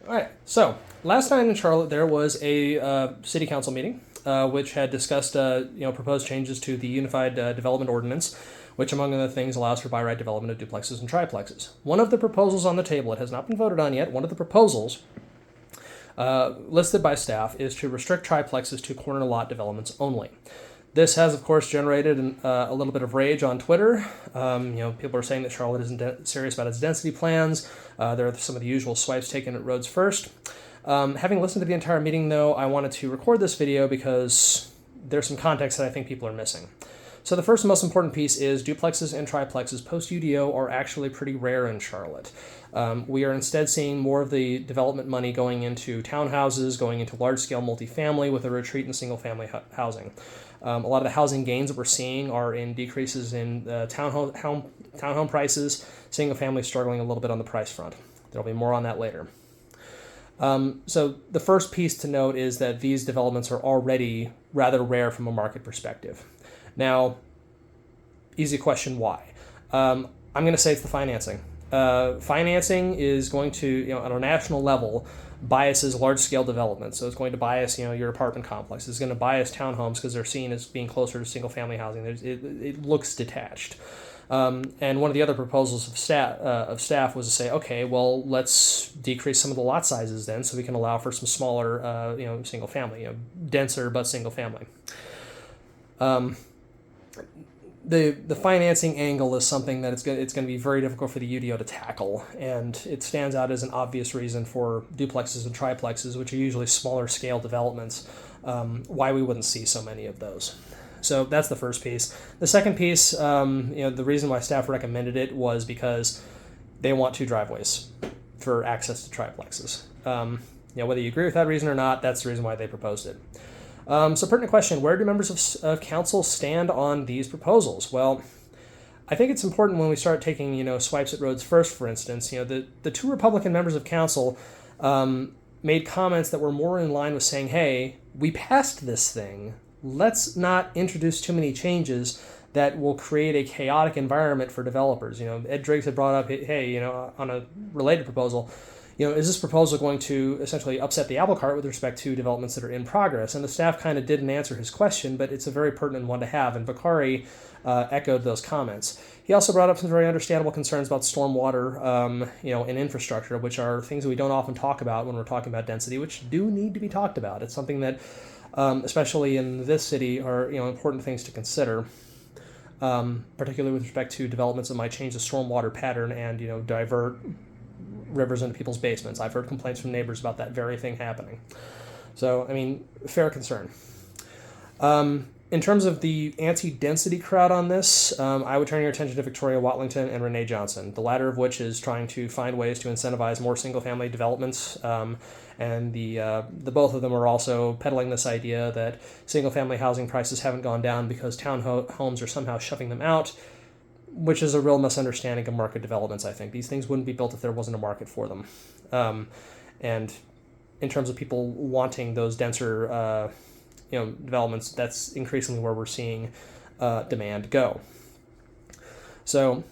All right, so last night in Charlotte there was a city council meeting which had discussed proposed changes to the Unified Development Ordinance, which among other things allows for by right development of duplexes and triplexes. One of the proposals on the table, it has not been voted on yet, one of the proposals listed by staff is to restrict triplexes to corner lot developments only. This has, of course, generated a little bit of rage on Twitter. People are saying that Charlotte isn't serious about its density plans. There are some of the usual swipes taken at roads first. Having listened to the entire meeting, though, I wanted to record this video because there's some context that I think people are missing. So the first and most important piece is duplexes and triplexes post-UDO are actually pretty rare in Charlotte. We are instead seeing more of the development money going into townhouses, going into large-scale multifamily with a retreat in single-family housing. A lot of the housing gains that we're seeing are in decreases in townhome prices, single-family struggling a little bit on the price front. There'll be more on that later. So the first piece to note is that these developments are already rather rare from a market perspective. Now, easy question, why? I'm going to say it's the financing. Financing is going to, on a national level, biases large-scale development. So it's going to bias, your apartment complex. It's going to bias townhomes because they're seen as being closer to single-family housing. It looks detached. And one of the other proposals of staff was to say, okay, well, let's decrease some of the lot sizes then, so we can allow for some smaller, single-family, denser but single-family. The financing angle is something that it's going to be very difficult for the UDO to tackle, and it stands out as an obvious reason for duplexes and triplexes, which are usually smaller scale developments, why we wouldn't see so many of those. So that's the first piece. The second piece, the reason why staff recommended it was because they want 2 driveways for access to triplexes. Whether you agree with that reason or not, that's the reason why they proposed it. So pertinent question, where do members of council stand on these proposals? Well, I think it's important when we start taking, swipes at roads first, for instance, the 2 Republican members of council made comments that were more in line with saying, hey, we passed this thing. Let's not introduce too many changes that will create a chaotic environment for developers. Ed Driggs had brought up, hey, on a related proposal, is this proposal going to essentially upset the apple cart with respect to developments that are in progress? And the staff kind of didn't answer his question, but it's a very pertinent one to have, and Bakari echoed those comments. He also brought up some very understandable concerns about stormwater, and infrastructure, which are things that we don't often talk about when we're talking about density, which do need to be talked about. It's something that, especially in this city, are important things to consider, particularly with respect to developments that might change the stormwater pattern and divert rivers into people's basements. I've heard complaints from neighbors about that very thing happening. So, fair concern. In terms of the anti-density crowd on this, I would turn your attention to Victoria Watlington and Renee Johnson, the latter of which is trying to find ways to incentivize more single-family developments, and the both of them are also peddling this idea that single-family housing prices haven't gone down because townhomes are somehow shoving them out, which is a real misunderstanding of market developments, I think. These things wouldn't be built if there wasn't a market for them. And in terms of people wanting those denser developments, that's increasingly where we're seeing demand go. So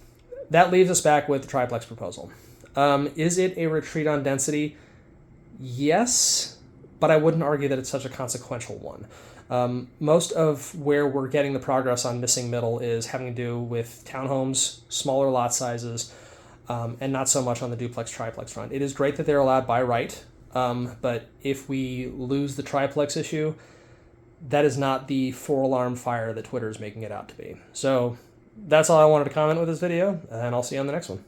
that leaves us back with the triplex proposal. Is it a retreat on density? Yes, but I wouldn't argue that it's such a consequential one. Most of where we're getting the progress on missing middle is having to do with townhomes, smaller lot sizes, and not so much on the duplex-triplex front. It is great that they're allowed by right, but if we lose the triplex issue, that is not the 4-alarm fire that Twitter is making it out to be. So that's all I wanted to comment with this video, and I'll see you on the next one.